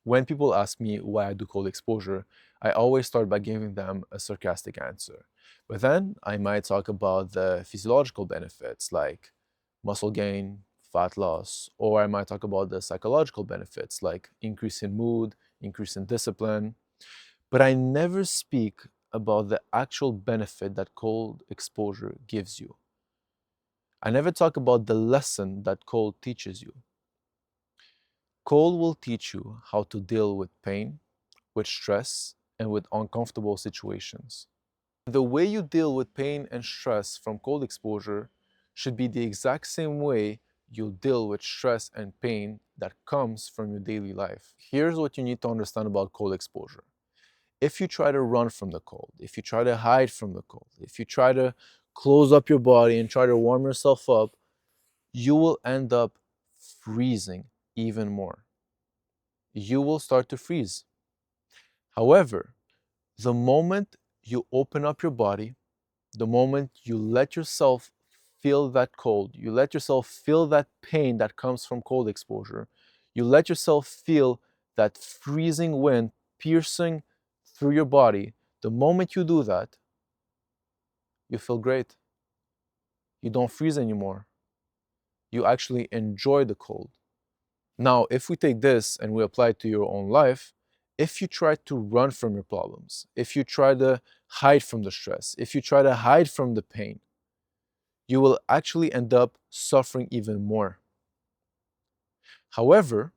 When people ask me why I do cold exposure, I always start by giving them a sarcastic answer. But then I might talk about the physiological benefits like muscle gain, fat loss, or I might talk about the psychological benefits like increase in mood, increase in discipline. But I never speak about the actual benefit that cold exposure gives you. I never talk about the lesson that cold teaches you. Cold will teach you how to deal with pain, with stress, and with uncomfortable situations. The way you deal with pain and stress from cold exposure should be the exact same way you deal with stress and pain that comes from your daily life. Here's what you need to understand about cold exposure. If you try to run from the cold, if you try to hide from the cold, if you try to close up your body and try to warm yourself up, you will end up freezing even more. You will start to freeze. However, the moment you open up your body, the moment you let yourself feel that cold, you let yourself feel that pain that comes from cold exposure, you let yourself feel that freezing wind piercing through your body, the moment you do that, you feel great. You don't freeze anymore. You actually enjoy the cold. Now, if we take this and we apply it to your own life, if you try to run from your problems, if you try to hide from the stress, if you try to hide from the pain, you will actually end up suffering even more. However,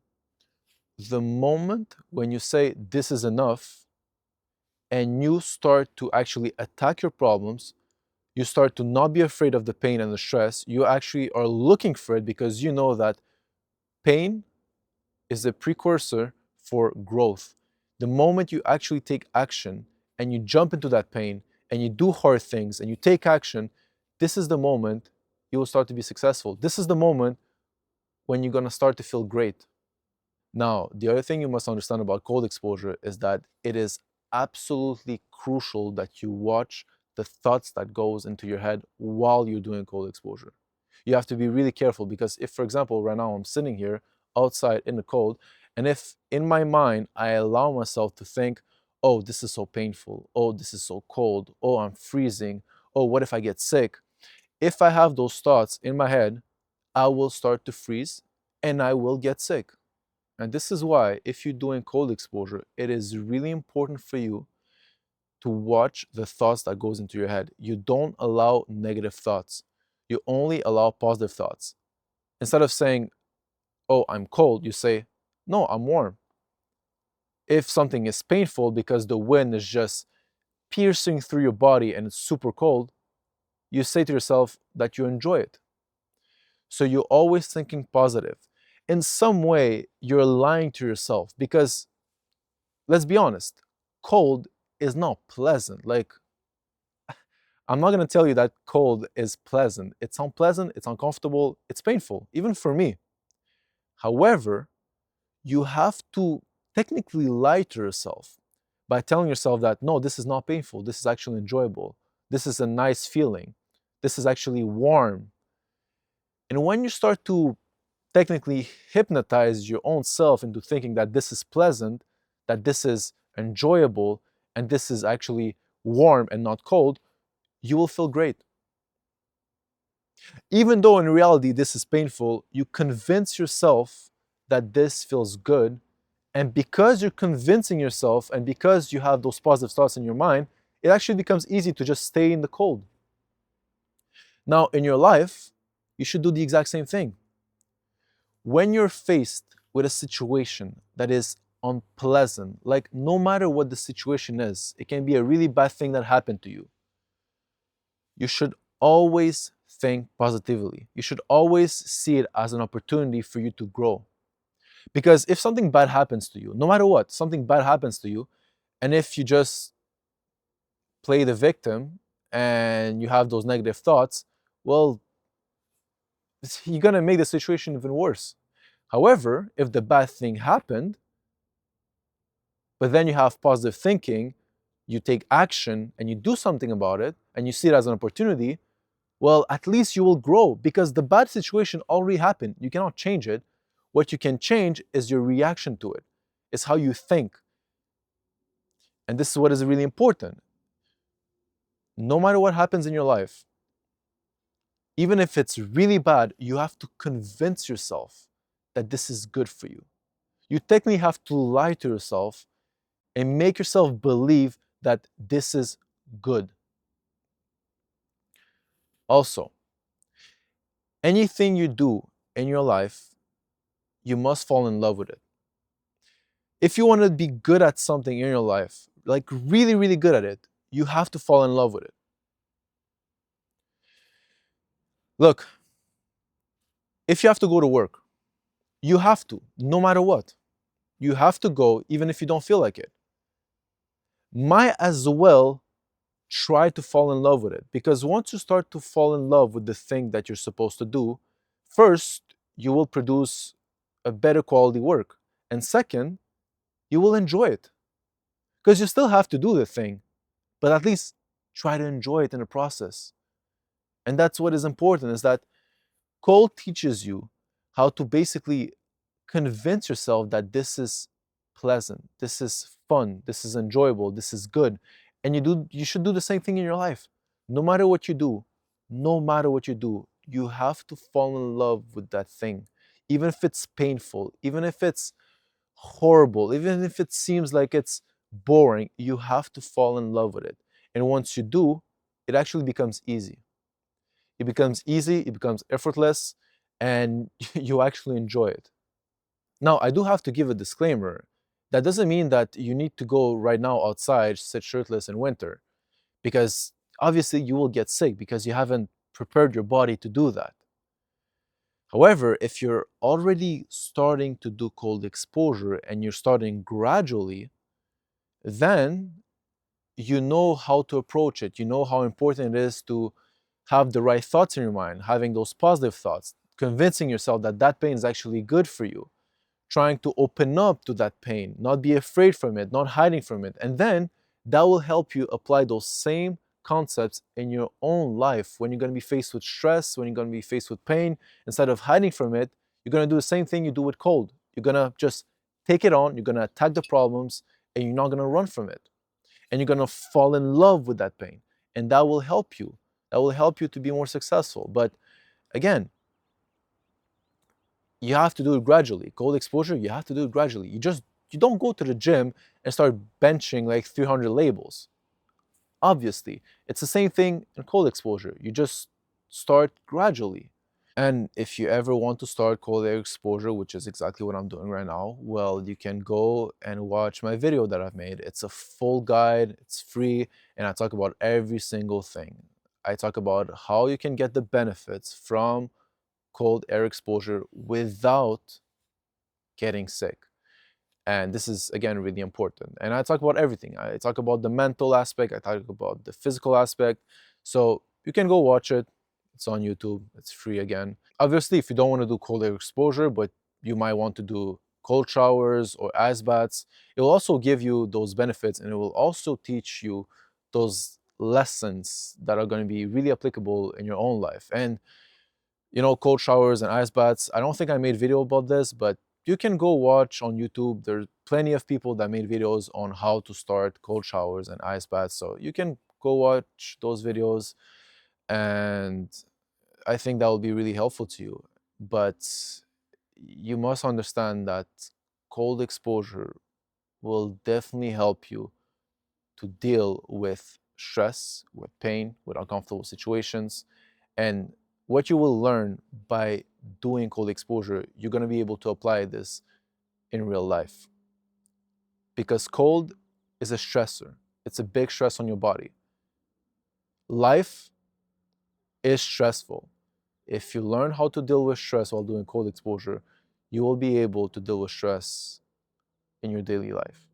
the moment when you say this is enough and you start to actually attack your problems, you start to not be afraid of the pain and the stress, you actually are looking for it because you know that pain is a precursor for growth. The moment you actually take action and you jump into that pain and you do hard things and you take action, this is the moment you will start to be successful. This is the moment when you're going to start to feel great. Now, the other thing you must understand about cold exposure is that it is absolutely crucial that you watch the thoughts that goes into your head while you're doing cold exposure. You have to be really careful because if, for example, right now I'm sitting here outside in the cold, and if in my mind I allow myself to think, oh, this is so painful, oh, this is so cold, oh, I'm freezing, oh, what if I get sick? If I have those thoughts in my head, I will start to freeze and I will get sick. And this is why, if you're doing cold exposure, it is really important for you to watch the thoughts that goes into your head. You don't allow negative thoughts. You only allow positive thoughts. Instead of saying, "Oh, I'm cold," you say, "No, I'm warm." If something is painful because the wind is just piercing through your body and it's super cold, you say to yourself that you enjoy it. So you're always thinking positive. In some way, you're lying to yourself because let's be honest, cold is not pleasant. Like, I'm not gonna tell you that cold is pleasant. It's unpleasant, it's uncomfortable, it's painful, even for me. However, you have to technically lie to yourself by telling yourself that no, this is not painful, this is actually enjoyable, this is a nice feeling, this is actually warm. And when you start to technically hypnotize your own self into thinking that this is pleasant, that this is enjoyable, and this is actually warm and not cold, you will feel great. Even though in reality this is painful, you convince yourself that this feels good. And because you're convincing yourself and because you have those positive thoughts in your mind, it actually becomes easy to just stay in the cold. Now, in your life, you should do the exact same thing. When you're faced with a situation that is unpleasant, like no matter what the situation is, it can be a really bad thing that happened to you, you should always think positively. You should always see it as an opportunity for you to grow. Because if something bad happens to you, no matter what, something bad happens to you, and if you just play the victim and you have those negative thoughts, well, you're gonna make the situation even worse. However, if the bad thing happened, but then you have positive thinking, you take action and you do something about it, and you see it as an opportunity, well, at least you will grow because the bad situation already happened. You cannot change it. What you can change is your reaction to it. it's how you think. And this is what is really important. No matter what happens in your life, even if it's really bad, you have to convince yourself that this is good for you. You technically have to lie to yourself and make yourself believe that this is good. Also, anything you do in your life, you must fall in love with it. If you want to be good at something in your life, like really, really good at it, you have to fall in love with it. Look, if you have to go to work, you have to, no matter what. You have to go even if you don't feel like it. Might as well try to fall in love with it, because once you start to fall in love with the thing that you're supposed to do, first, you will produce a better quality work. And second, you will enjoy it. Because you still have to do the thing, but at least try to enjoy it in the process. And that's what is important, is that Cole teaches you how to basically convince yourself that this is pleasant, this is fun, this is enjoyable, this is good. And you should do the same thing in your life. No matter what you do, no matter what you do, you have to fall in love with that thing. Even if it's painful, even if it's horrible, even if it seems like it's boring, you have to fall in love with it. And once you do, it actually becomes easy. It becomes easy, it becomes effortless, and you actually enjoy it. Now, I do have to give a disclaimer. That doesn't mean that you need to go right now outside, sit shirtless in winter, because obviously you will get sick because you haven't prepared your body to do that. However, if you're already starting to do cold exposure and you're starting gradually, then you know how to approach it. You know how important it is to have the right thoughts in your mind, having those positive thoughts, convincing yourself that that pain is actually good for you, trying to open up to that pain, not be afraid from it, not hiding from it. And then that will help you apply those same concepts in your own life. When you're going to be faced with stress, when you're going to be faced with pain, instead of hiding from it, you're going to do the same thing you do with cold. You're going to just take it on, you're going to attack the problems, and you're not going to run from it. And you're going to fall in love with that pain. And that will help you. That will help you to be more successful. But again, you have to do it gradually. Cold exposure, you have to do it gradually. You don't go to the gym and start benching like 300 labels. Obviously, it's the same thing in cold exposure. You just start gradually. And if you ever want to start cold air exposure, which is exactly what I'm doing right now, well, you can go and watch my video that I've made. It's a full guide, it's free, and I talk about every single thing. I talk about how you can get the benefits from cold air exposure without getting sick. And this is, again, really important. And I talk about everything. I talk about the mental aspect, I talk about the physical aspect. So you can go watch it. It's on YouTube. It's free again. Obviously, if you don't want to do cold air exposure, but you might want to do cold showers or ice baths, it will also give you those benefits, and it will also teach you those lessons that are going to be really applicable in your own life. And cold showers and ice baths, I don't think I made video about this, but you can go watch on YouTube. There's plenty of people that made videos on how to start cold showers and ice baths. So you can go watch those videos, and I think that will be really helpful to you. But you must understand that cold exposure will definitely help you to deal with stress, with pain, with uncomfortable situations. And what you will learn by doing cold exposure, you're going to be able to apply this in real life. Because cold is a stressor. It's a big stress on your body. Life is stressful. If you learn how to deal with stress while doing cold exposure, you will be able to deal with stress in your daily life.